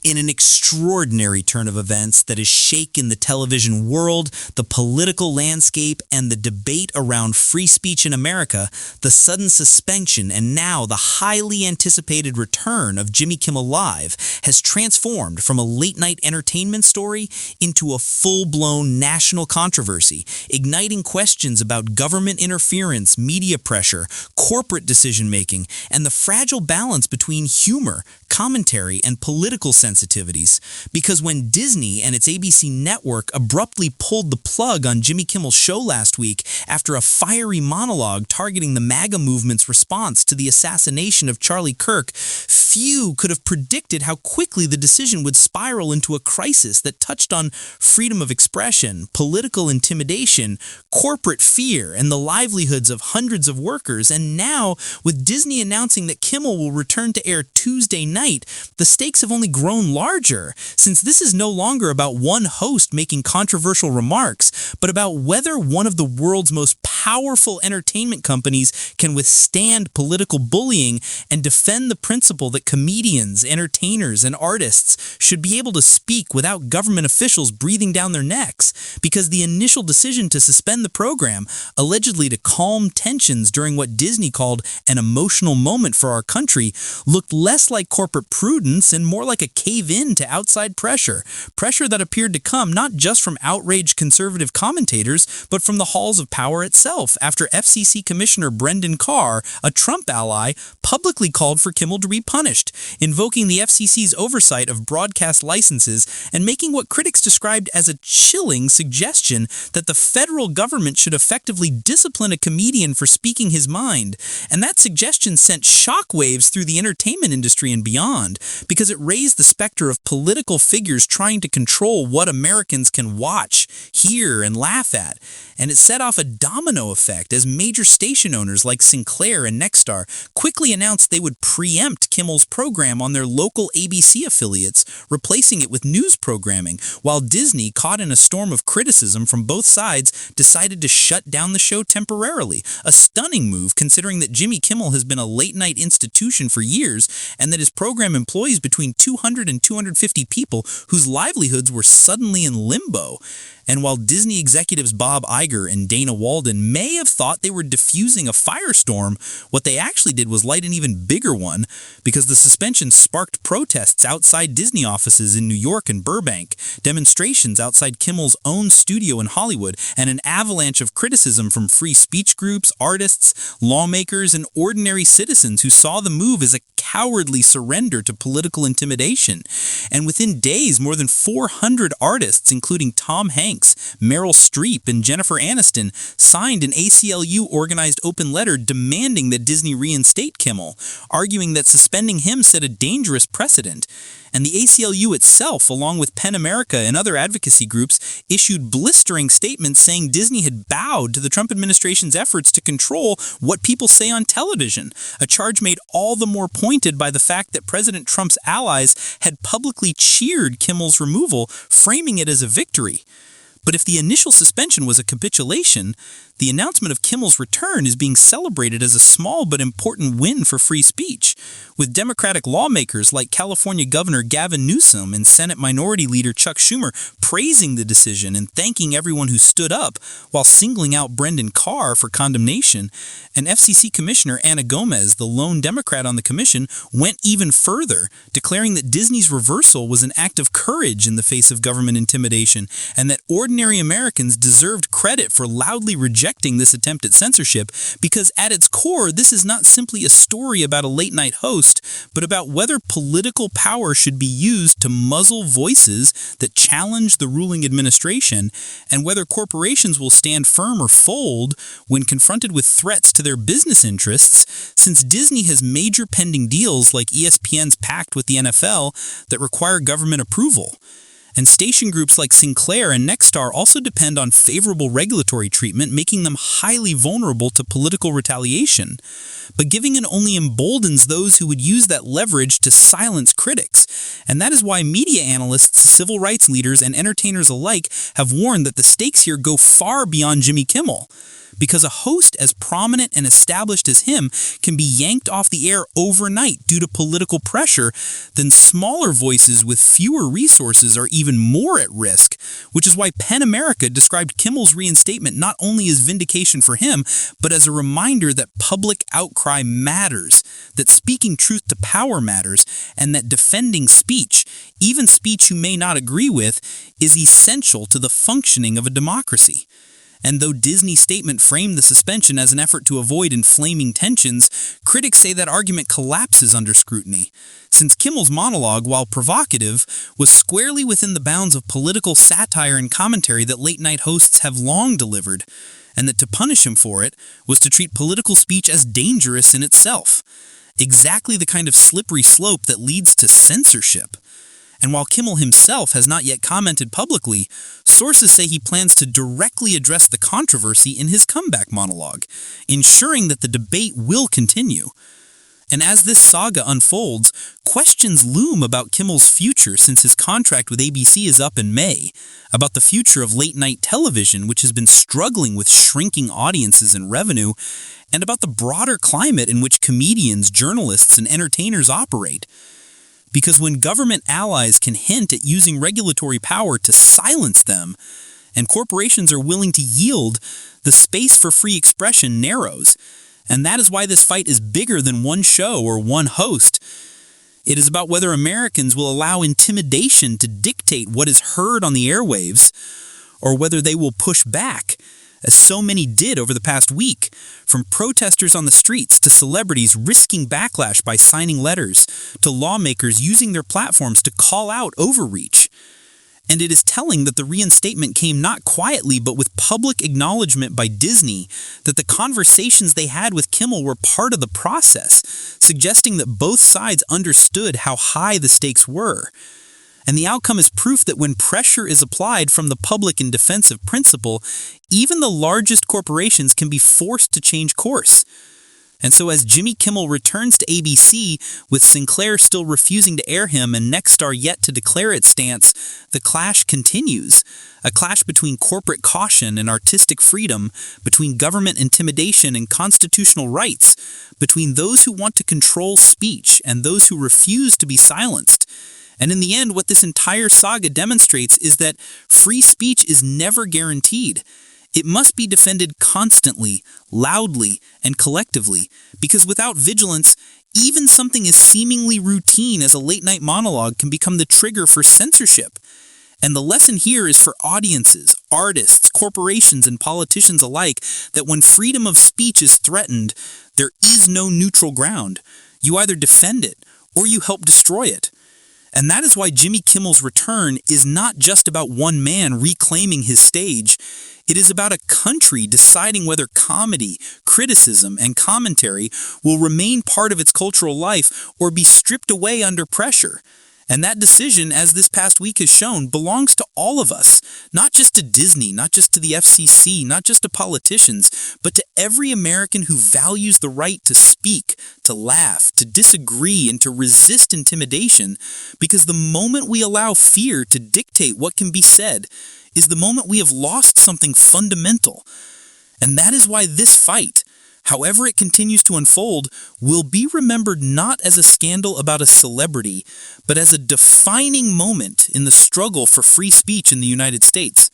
In an extraordinary turn of events that has shaken the television world, the political landscape, and the debate around free speech in America, the sudden suspension and now the highly anticipated return of Jimmy Kimmel Live has transformed from a late-night entertainment story into a full-blown national controversy, igniting questions about government interference, media pressure, corporate decision-making, and the fragile balance between humor, commentary, and political sensitivities. Because when Disney and its ABC network abruptly pulled the plug on Jimmy Kimmel's show last week after a fiery monologue targeting the MAGA movement's response to the assassination of Charlie Kirk, few could have predicted how quickly the decision would spiral into a crisis that touched on freedom of expression, political intimidation, corporate fear, and the livelihoods of hundreds of workers. And now, with Disney announcing that Kimmel will return to air Tuesday night, the stakes have only grown larger, since this is no longer about one host making controversial remarks, but about whether one of the world's most powerful entertainment companies can withstand political bullying and defend the principle that comedians, entertainers, and artists should be able to speak without government officials breathing down their necks. Because the initial decision to suspend the program, allegedly to calm tensions during what Disney called an emotional moment for our country, looked less like corporate prudence and more like a cave-in to outside pressure that appeared to come not just from outraged conservative commentators, but from the halls of power itself, after FCC Commissioner Brendan Carr, a Trump ally, publicly called for Kimmel to be punished, invoking the FCC's oversight of broadcast licenses and making what critics described as a chilling suggestion that the federal government should effectively discipline a comedian for speaking his mind. And that suggestion sent shockwaves through the entertainment industry and beyond, because it raised the specter of political figures trying to control what Americans can watch, hear, and laugh at. And it set off a domino effect as major station owners like Sinclair and Nexstar quickly announced they would preempt Kimmel's program on their local ABC affiliates, replacing it with news programming, while Disney, caught in a storm of criticism from both sides, decided to shut down the show temporarily. A stunning move considering that Jimmy Kimmel has been a late-night institution for years and that his program employs between 200 and 250 people whose livelihoods were suddenly in limbo. And while Disney executives Bob Iger and Dana Walden may have thought they were diffusing a firestorm, what they actually did was light an even bigger one, because the suspension sparked protests outside Disney offices in New York and Burbank, demonstrations outside Kimmel's own studio in Hollywood, and an avalanche of criticism from free speech groups, artists, lawmakers, and ordinary citizens who saw the move as a cowardly surrender to political intimidation. And within days, more than 400 artists, including Tom Hanks, Meryl Streep, and Jennifer Aniston, signed an ACLU-organized open letter demanding that Disney reinstate Kimmel, arguing that suspending him set a dangerous precedent. And the ACLU itself, along with PEN America and other advocacy groups, issued blistering statements saying Disney had bowed to the Trump administration's efforts to control what people say on television, a charge made all the more pointed by the fact that President Trump's allies had publicly cheered Kimmel's removal, framing it as a victory. But if the initial suspension was a capitulation, the announcement of Kimmel's return is being celebrated as a small but important win for free speech, with Democratic lawmakers like California Governor Gavin Newsom and Senate Minority Leader Chuck Schumer praising the decision and thanking everyone who stood up, while singling out Brendan Carr for condemnation. And FCC Commissioner Ana Gomez, the lone Democrat on the commission, went even further, declaring that Disney's reversal was an act of courage in the face of government intimidation, and that ordinary Americans deserved credit for loudly rejecting this attempt at censorship, because at its core, this is not simply a story about a late-night host, but about whether political power should be used to muzzle voices that challenge the ruling administration, and whether corporations will stand firm or fold when confronted with threats to their business interests, since Disney has major pending deals like ESPN's pact with the NFL that require government approval. And station groups like Sinclair and Nexstar also depend on favorable regulatory treatment, making them highly vulnerable to political retaliation. But giving it only emboldens those who would use that leverage to silence critics. And that is why media analysts, civil rights leaders, and entertainers alike have warned that the stakes here go far beyond Jimmy Kimmel. because a host as prominent and established as him can be yanked off the air overnight due to political pressure, then smaller voices with fewer resources are even more at risk, which is why PEN America described Kimmel's reinstatement not only as vindication for him, but as a reminder that public outcry matters, that speaking truth to power matters, and that defending speech, even speech you may not agree with, is essential to the functioning of a democracy. And though Disney's statement framed the suspension as an effort to avoid inflaming tensions, critics say that argument collapses under scrutiny, since Kimmel's monologue, while provocative, was squarely within the bounds of political satire and commentary that late-night hosts have long delivered, and that to punish him for it was to treat political speech as dangerous in itself, exactly the kind of slippery slope that leads to censorship. And while Kimmel himself has not yet commented publicly, sources say he plans to directly address the controversy in his comeback monologue, ensuring that the debate will continue. And as this saga unfolds, questions loom about Kimmel's future since his contract with ABC is up in May, about the future of late-night television, which has been struggling with shrinking audiences and revenue, and about the broader climate in which comedians, journalists, and entertainers operate. Because when government allies can hint at using regulatory power to silence them, and corporations are willing to yield, the space for free expression narrows. And that is why this fight is bigger than one show or one host. It is about whether Americans will allow intimidation to dictate what is heard on the airwaves, or whether they will push back, as so many did over the past week, from protesters on the streets to celebrities risking backlash by signing letters, to lawmakers using their platforms to call out overreach. And it is telling that the reinstatement came not quietly but with public acknowledgement by Disney that the conversations they had with Kimmel were part of the process, suggesting that both sides understood how high the stakes were. And the outcome is proof that when pressure is applied from the public in defense of principle, even the largest corporations can be forced to change course. And so as Jimmy Kimmel returns to ABC, with Sinclair still refusing to air him and Nexstar yet to declare its stance, the clash continues. A clash between corporate caution and artistic freedom, between government intimidation and constitutional rights, between those who want to control speech and those who refuse to be silenced. And in the end, what this entire saga demonstrates is that free speech is never guaranteed. It must be defended constantly, loudly, and collectively, because without vigilance, even something as seemingly routine as a late-night monologue can become the trigger for censorship. And the lesson here is for audiences, artists, corporations, and politicians alike that when freedom of speech is threatened, there is no neutral ground. You either defend it or you help destroy it. And that is why Jimmy Kimmel's return is not just about one man reclaiming his stage. It is about a country deciding whether comedy, criticism, and commentary will remain part of its cultural life or be stripped away under pressure. And that decision, as this past week has shown, belongs to all of us, not just to Disney, not just to the FCC, not just to politicians, but to every American who values the right to speak, to laugh, to disagree, and to resist intimidation, because the moment we allow fear to dictate what can be said is the moment we have lost something fundamental. And that is why this fight, however it continues to unfold, will be remembered not as a scandal about a celebrity, but as a defining moment in the struggle for free speech in the United States.